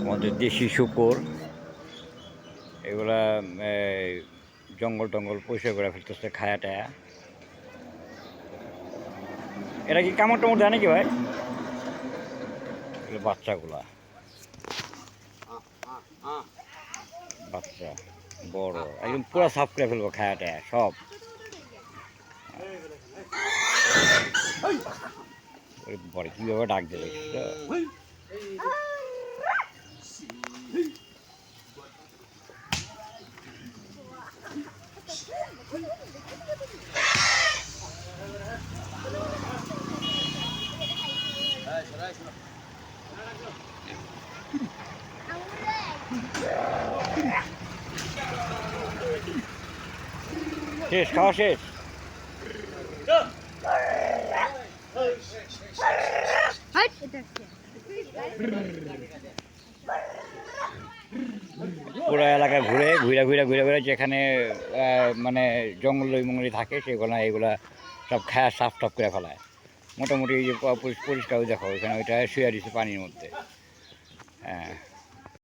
আমাদের দেশি শূকর এগুলা জঙ্গল টঙ্গল পরিষ্কার করে ফেলতেছে খায়া টায়া। এটা কি কামড় টামড় দেয় নাকি ভাই? বাচ্চাগুলা বাচ্চা বড় একদম পুরো সাফ করে ফেলবো খায়া টায়া সব। বড় কীভাবে ডাক দেবে শেষ খাওয়া শেষ। পুরো এলাকায় ঘুরে ঘুরে ঘুরে ঘুরে ঘুরে যেখানে মানে জঙ্গল মঙ্গলি থাকে সেগুলো এগুলা সব খায়া সাফ টাফ করে ফেলায়। মোটামুটি এই যে পরিষ্কার দেখো এখানে ওইটা শুয়ে দিচ্ছে পানির মধ্যে। হ্যাঁ।